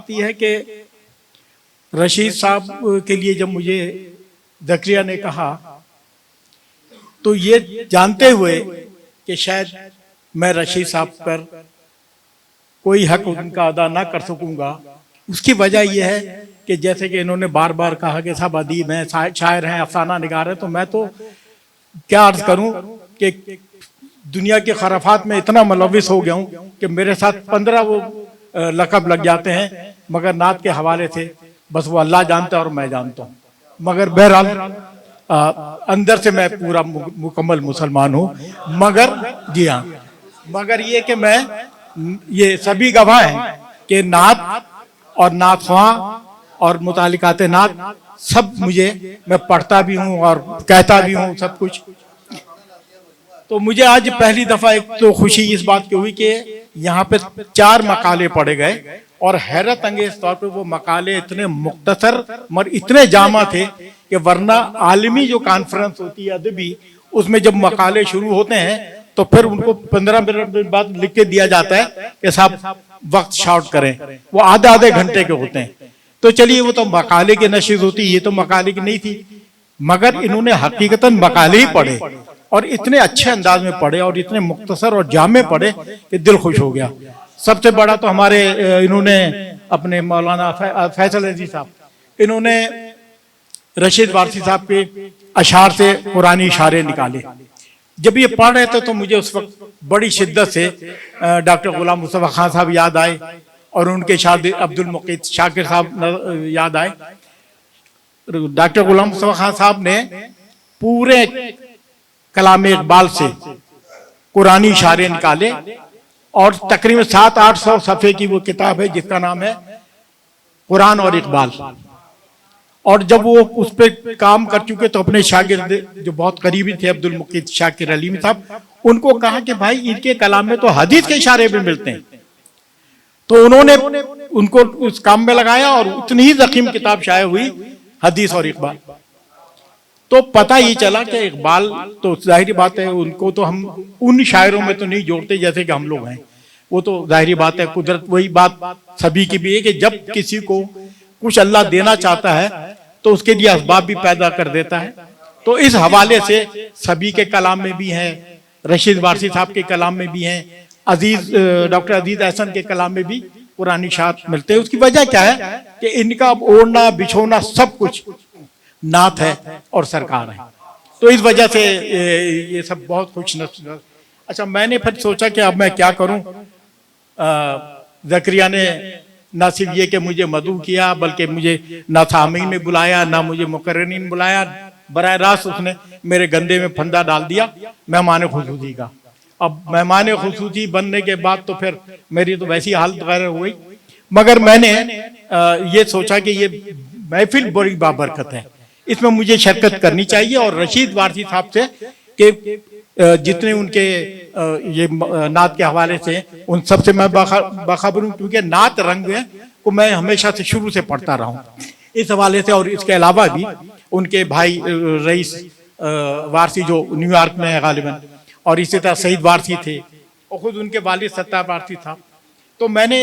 बात यह है कि रशीद साहब के लिए जब मुझे ज़करिया ने कहा तो ये जानते हुए कि शायद मैं रशीद साहब पर कोई हक उनका अदा ना कर सकूंगा, उसकी वजह यह है कि जैसे कि इन्होंने बार बार कहा कि सब अदीब हैं, शायर हैं, अफसाना निगार हैं, तो मैं तो क्या अर्ज करूं कि दुनिया के खराफात में इतना मुलविस हो गया हूं कि मेरे साथ 15 वो लक़ब लग जाते हैं, मगर नात के हवाले से बस वो अल्लाह जानता है और मैं जानता हूँ। मगर बहरहाल अंदर से मैं पूरा मुकम्मल मुसलमान हूँ। मगर जी हाँ, मगर ये कि मैं, ये सभी गवाह हैं कि नात और नात ख्वां और मुतालिकात नात सब मैं पढ़ता भी हूँ और कहता भी हूँ सब कुछ। तो मुझे आज पहली दफा एक तो खुशी इस बात की हुई कि यहाँ पे 4 मकाले पढ़े गए और हैरत अंगेज तौर पे वो मकाले इतने मुख्तसर मगर इतने जामा थे कि वरना आलमी जो कॉन्फ्रेंस होती है अदबी, उसमें जब मकाले शुरू होते हैं तो फिर उनको 15 मिनट बाद लिख के दिया जाता है कि साहब वक्त शॉर्ट करें, वो आधे घंटे के होते हैं। तो चलिए वो तो मकाले की नशीद होती, ये तो मकाले की नहीं थी, मगर इन्होंने हकीकतन मकाले ही पढ़े और इतने अच्छे अंदाज में पढ़े और इतने मुख्तसर और जामे पढ़े कि दिल खुश हो गया। सबसे बड़ा तो हमारे इन्होंने अपने मौलाना फैसल अली साहब, इन्होंने रशीद वारसी साहब के अशार से कुरानी इशारे निकाले। जब ये पढ़ रहे थे तो मुझे उस वक्त बड़ी शिद्दत से डॉक्टर गुलाम मुस्तफा खान साहब याद आए और उनके शादी अब्दुल मुकीत शाकिर साहब याद आए। डॉक्टर गुलाम मुस्तफा खान साहब ने पूरे कलाम इकबाल से कुरानी इशारे निकाले और तकरीबन 700-800 सफ़े की वो किताब है जिसका नाम है कुरान और इकबाल। और जब वो उस पर काम कर चुके तो अपने शागिर्द जो बहुत करीबी थे अब्दुल मुकीत शाकिर अली साहब, उनको कहा कि भाई इनके कलाम में तो हदीस के इशारे भी मिलते हैं। तो उन्होंने उनको उस काम में लगाया और उतनी ही ज़ख़ीम किताब शाये हुई हदीस और इकबाल। तो पता ही चला कि इकबाल तो जाहिर बात है उनको तो हम उन शायरों में तो नहीं जोड़ते जैसे कि हम लोग हैं, वो तो जाहिर बात है कुदरत, वही बात सभी की भी है कि जब किसी को कुछ अल्लाह देना चाहता है तो उसके लिए असबाब भी पैदा कर देता है। तो इस हवाले से सभी के कलाम में भी हैं, रशीद वारसी साहब के कलाम में भी हैं, डॉक्टर अजीज अहसन के कलाम में भी कुरानी शात मिलते हैं। उसकी वजह क्या है कि इनका ओढ़ना बिछोना सब कुछ नात है और सरकार है, तो इस वजह से ये सब बहुत खुश नसीब। अच्छा, मैंने फिर सोचा कि अब मैं क्या करूं। ज़करिया ने ना सिर्फ ये कि मुझे मदऊ किया बल्कि मुझे ना सामीन ने बुलाया ना मुझे मुकर्ररीन बुलाया, बराह रास्त उसने मेरे गंदे में फंदा डाल दिया मेहमान खुसूसी का। अब मेहमान खुसूसी बनने के बाद तो फिर मेरी तो वैसी हालत वगैरह हो गई, मगर मैंने ये सोचा कि ये महफिल बड़ी बाबरकत है, इसमें मुझे शिरकत करनी चाहिए और रशीद वारसी साहब से कि जितने उनके ये नात के हवाले से उन सब से मैं बाखबर हूँ, क्योंकि नात रंग को मैं हमेशा से शुरू से पढ़ता रहा हूँ इस हवाले से। और इसके अलावा भी उनके भाई रईस वारसी जो न्यूयॉर्क में है गालिबन, और इसी तरह सईद वारसी थे और खुद उनके वालिद सत्तार वारसी था। तो मैंने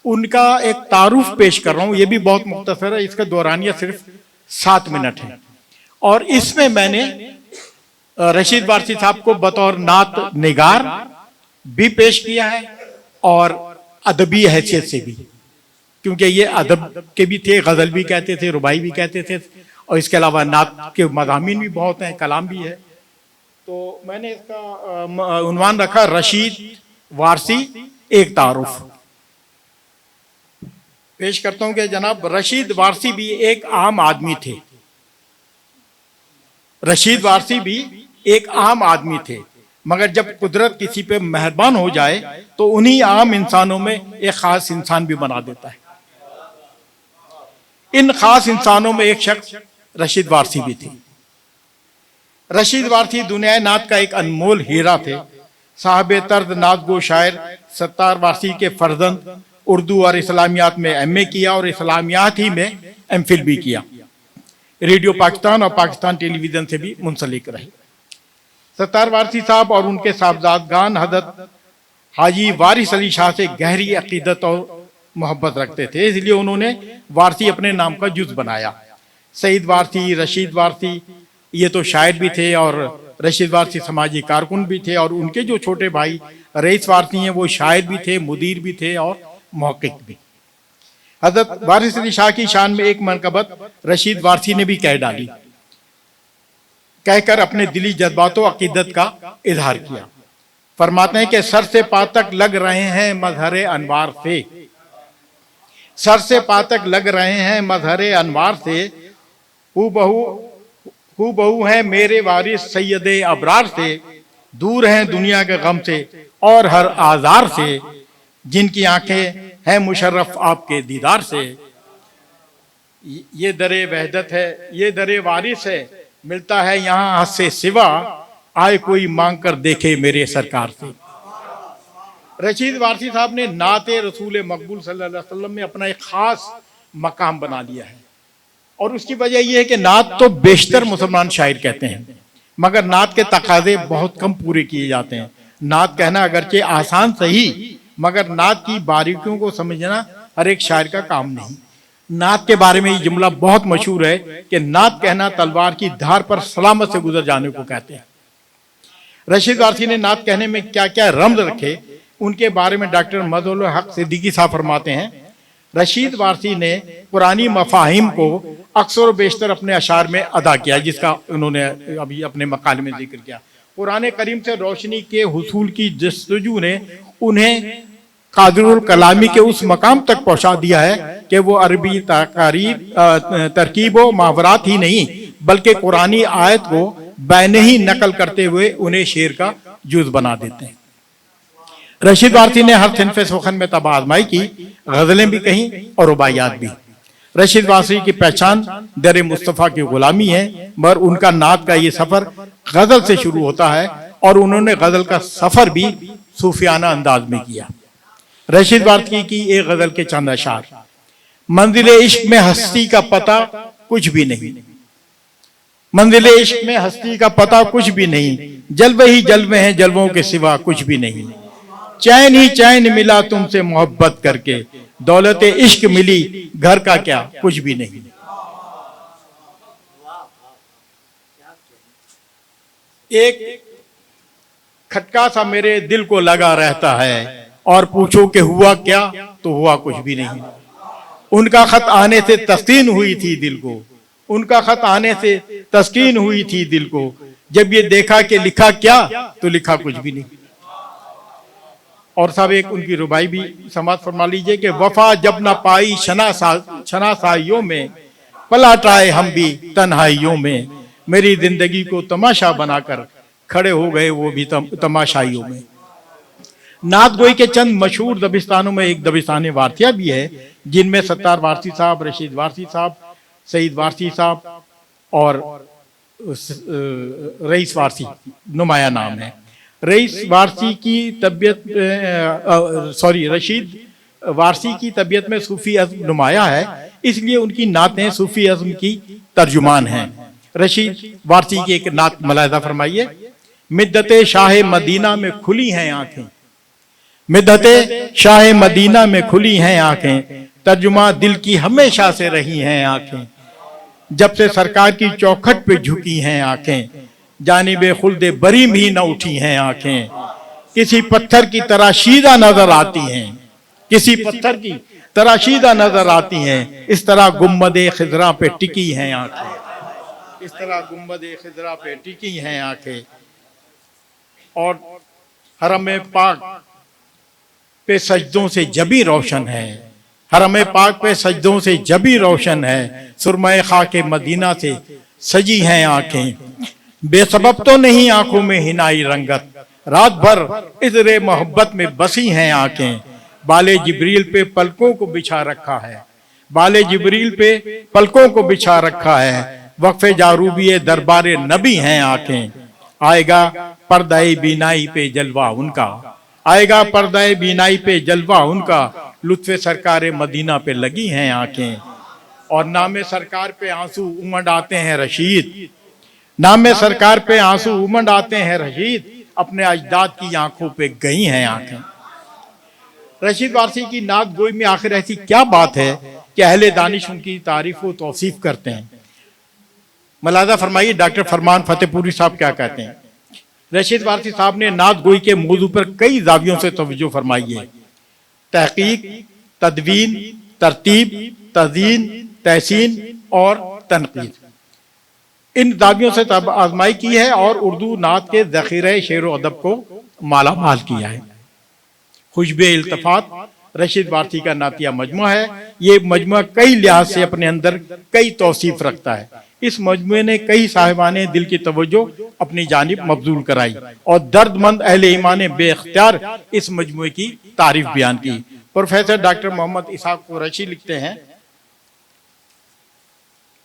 उनका एक तारुफ पेश कर रहा हूँ, ये भी बहुत मुख्तसर है, इसका दौरानिया सिर्फ 7 मिनट है। और इसमें मैंने रशीद वारसी साहब को बतौर नात निगार भी पेश किया है और अदबी हैसियत से भी, क्योंकि ये अदब के भी थे, गज़ल भी कहते थे, रुबाई भी कहते थे, और इसके अलावा नात के मज़ामीन भी बहुत हैं, कलाम भी है। तो मैंने इसका उन्वान रखा रशीद वारसी एक तारुफ। पेश करता हूं कि जनाब रशीद वारसी भी एक आम आदमी थे, रशीद वारसी भी एक आम आदमी थे, मगर जब कुदरत किसी पे मेहरबान हो जाए तो उन्हीं आम इंसानों में एक खास इंसान भी बना देता है। इन खास इंसानों में एक शख्स रशीद वारसी भी थे। रशीद वारसी दुनिया नात का एक अनमोल हीरा थे। साहब तर्द नात गो शायर सत्तार वारसी के फर्जंद उर्दू और इस्लामियात में एमए किया और इस्लामियात ही में एमफिल भी किया। रेडियो पाकिस्तान और पाकिस्तान टेलीविजन से भी मुंसलिक रहे। सत्तार वारसी साहब और उनके साहबजादगान हजरत हाजी वारिस अली शाह से गहरी अकीदत और मोहब्बत रखते थे, इसलिए उन्होंने वारसी अपने नाम का जुज बनाया। सईद वारसी, रशीद वारसी, ये तो शायर भी थे और रशीद वारसी समाजी कारकुन भी थे, और उनके जो छोटे भाई रईस वारसी हैं वो शायर भी थे, मुदीर भी थे और मुहक्किक भी। हजरत वारिस अली शाह की शान में एक मनकबत रशीद वारसी ने भी कह डाली, कहकर अपने दिली जज्बातों अकीदत का इजहार किया। फरमाते हैं कि सर से पातक लग रहे हैं मजहरे अनवार से, सर से पातक लग रहे हैं मजहरे अनवार से, हू बहू हैं मेरे वारिस सैयदे अबरार से, दूर हैं दुनिया के गम से और हर आजार से, जिनकी आंखें हैं मुशर्रफ आपके दीदार से। ये दरे वहदत है, ये दरे वारिस है, मिलता है यहाँ हद से सिवा, आए कोई मांग कर देखे मेरे सरकार से। रशीद वारसी साहब ने नाते रसूल मकबूल सल्लल्लाहु अलैहि वसल्लम में अपना एक खास मकाम बना लिया है, और उसकी वजह यह है कि नात तो बेशतर मुसलमान शायर कहते हैं, मगर नात के तकाजे बहुत कम पूरे किए जाते हैं। नात कहना अगरचे आसान सही, मगर नात की बारीकियों को समझना हर एक शायर का काम नहीं। नात के बारे में ये जुमला बहुत मशहूर है कि नात कहना तलवार की धार पर सलामत से गुजर जाने को कहते हैं। रशीद वारसी ने नात कहने में क्या क्या रम्ज रखे, उनके बारे में डॉक्टर मदहुल हक सिद्दीकी साहब फरमाते हैं, रशीद वारसी ने पुरानी मफाहिम को अक्सर बेशतर अपने अशार में अदा किया, जिसका उन्होंने अभी अपने मकाले में जिक्र किया। कुरान करीम से रोशनी के हुसूल की जस्तजू ने उन्हें कादिरुल कलामी के उस मकाम तक पहुंचा दिया है कि वो अरबी तरकीब व मुहावरात ही नहीं बल्कि कुरानी आयत को बैने ही नकल करते हुए उन्हें शेर का जुज बना देते हैं। रशीद वारसी ने हर सिनफ़े सुखन में तब आजमाई की, गजलें भी कहीं और रुबाइयात भी। रशीद वारसी की पहचान दर मुस्तफ़ा की गुलामी है, मगर उनका नात का ये सफर गजल से शुरू होता है और उन्होंने गजल का सफर भी सूफियाना अंदाज में किया। रशीद वारसी की एक गजल के चंद अशार, मंजिल इश्क में हस्ती का पता कुछ भी नहीं, मंजिल इश्क में हस्ती का पता कुछ भी नहीं, जलवे ही जलवे हैं जलवों के सिवा कुछ भी नहीं, चैन ही चैन मिला तुमसे मोहब्बत करके, दौलत इश्क मिली घर का क्या कुछ भी नहीं। एक खटका सा मेरे दिल को लगा रहता है और पूछो कि हुआ क्या, तो हुआ कुछ भी नहीं। उनका खत आने से तस्कीन हुई थी दिल को, उनका खत आने से तस्कीन हुई थी दिल को, जब ये देखा कि लिखा क्या तो लिखा कुछ भी नहीं। और साहब एक उनकी रुबाई भी समाप्त फरमा लीजिए कि वफा जब न पाई शनासाइयों में, पलट आए हम भी तन्हाइयों में, मेरी जिंदगी को तमाशा बनाकर खड़े हो गए वो भी तमाशाइयों में। नात गोई के चंद मशहूर दबिस्तानों में एक दबिस्तान वारसिया भी है, जिनमें सत्तार वारसी साहब, रशीद वारसी साहब, सईद वारसी साहब और रईस वारसी नुमाया नाम है। रईस वारसी की तबीयत रशीद वारसी की तबीयत में सूफी अज़्म नुमाया है, इसलिए उनकी नातें सूफी अज़्म की तर्जुमान हैं। रशीद वारसी की एक नात मलाहिज़ा फरमाइए, मिद्दते शाह मदीना में खुली हैं आंखें, मिद्दते शाह मदीना में खुली हैं आंखें, तर्जुमा दिल की हमेशा से रही हैं आंखें, जब से सरकार की चौखट पे झुकी हैं आंखें, जानिबे खुल्दे बरी भी न उठी हैं आंखें, किसी पत्थर की तराशीदा नजर आती हैं, किसी पत्थर की तराशीदा नजर आती हैं, इस तरह गुम्बदे खिजरा पे टिकी हैं आंखें, इस तरह गुम्बदे खिजरा पे टिकी हैं आंखें। और हरम पाक पे सजदों से जबी रोशन है, हरम पाक पे सजदों से जबी रोशन है, सुरमए खाके मदीना से सजी हैं आंखें, बेसबब तो नहीं आंखों में हिनाई रंगत, रात भर इज़्रे मोहब्बत में बसी हैं आंखें, बाले जिब्रील पे पलकों को बिछा रखा है, बाले जिब्रील पे पलकों को बिछा रखा है, वक्फे जारूबी दरबारे नबी हैं आंखें, आएगा पर्दाए बीनाई पे जलवा उनका, आएगा पर्दाए बीनाई पे जलवा उनका, लुत्फे सरकार मदीना पे लगी हैं आंखें, और नामे सरकार पे आंसू उमड़ आते हैं रशीद, नामे सरकार पे आंसू उमड़ आते हैं रशीद, अपने अजदाद की आंखों पे गई हैं आंखें। रशीद वारसी की नात गोई में आखिर ऐसी क्या बात है कि अहले दानिश उनकी तारीफ व तौसीफ करते हैं। मलाजा फरमाइए डॉक्टर फरमान फतेहपुरी साहब क्या कहते हैं। रशीद वारसी साहब ने नात गोई के मौजू पर कई जावियों से तवज्जो फरमाई है। तहकीक, तदवीन, तरतीब, तज़ीन, तहसीन और तनकीद, इन दावियों से आजमाई की है और उर्दू नात के ज़ख़ीरे शेर व अदब को माला माल किया है। खुशबे इल्तफात रशीद वारसी का नातिया मजमुआ है। ये मजमुआ कई लिहाज से अपने अंदर कई तौसीफ रखता है। इस मजमुए ने कई साहिबाने दिल की तवज्जो अपनी जानिब मबजूल कराई और दर्दमंद अहले ईमान बेख्तियार इस मजमुए की तारीफ बयान की। प्रोफेसर डॉक्टर मोहम्मद इसहाक कुरैशी लिखते हैं,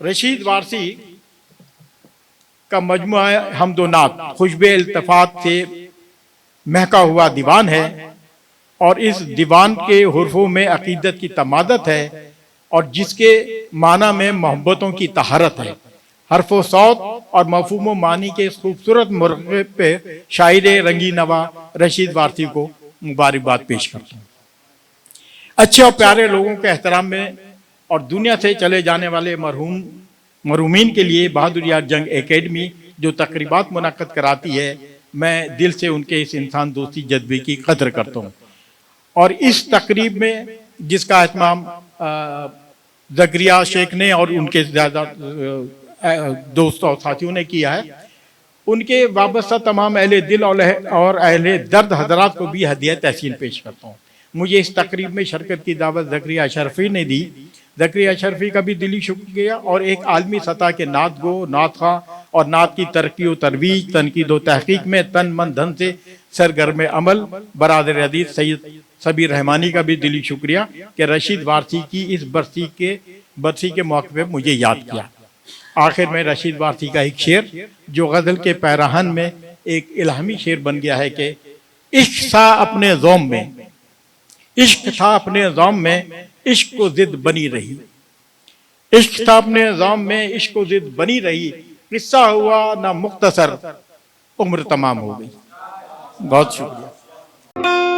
रशीद वारसी का मजमुआ हमदो नात खुशबे इल्तफात से महका हुआ दीवान है और इस दीवान के हुर्फों में अकीदत की तमादत है और जिसके माना में मोहब्बतों की तहारत है। हरफो सौत और मफहूम मानी के इस खूबसूरत मरक़े पे शायर रंगी नवा रशीद वारसी को मुबारकबाद पेश करता हूँ। अच्छे और प्यारे लोगों के एहतराम में और दुनिया से चले जाने वाले मरहूमीन के लिए बहादुर यार जंग एकेडमी जो तकरीबात मुनक़्क़द कराती है, मैं दिल से उनके इस इंसान दोस्ती जज्बे की कदर करता हूँ। और इस तकरीब में जिसका एहतमाम ज़करिया शेख ने और उनके ज़्यादा दोस्तों और साथियों ने किया है, उनके वाबस्ता तमाम अहले दिल और अहले दर्द हजरात को भी हदिया तहसीन पेश करता हूँ। मुझे इस तकरीब में शरकत की दावत ज़करिया अशरफी ने दी। ज़करिया अशरफी का भी दिली शुक्रिया और एक आलमी सतह के नात गो, नात खा और नात की तरक्की व तरवीज, तनकीद व तहकीक में तन मन धन से सरगर्म अमल बरादर हदीस सैयद सबीर रहमानी का भी दिली शुक्रिया कि रशीद वारसी की इस बरसी के मौके पर मुझे याद किया। आखिर में रशीद वारसी का एक शेर जो गज़ल के पैराहन में एक इल्हामी शेर बन गया है कि इश्क था अपने ज़ौम में, इश्क था अपने ज़ौम में, इश्क को जिद बनी रही, इश्क था अपने ज़ौम में, इश्क को जिद बनी रही, किस्सा हुआ ना मुख्तसर, उम्र तमाम हो गई। बहुत शुक्रिया।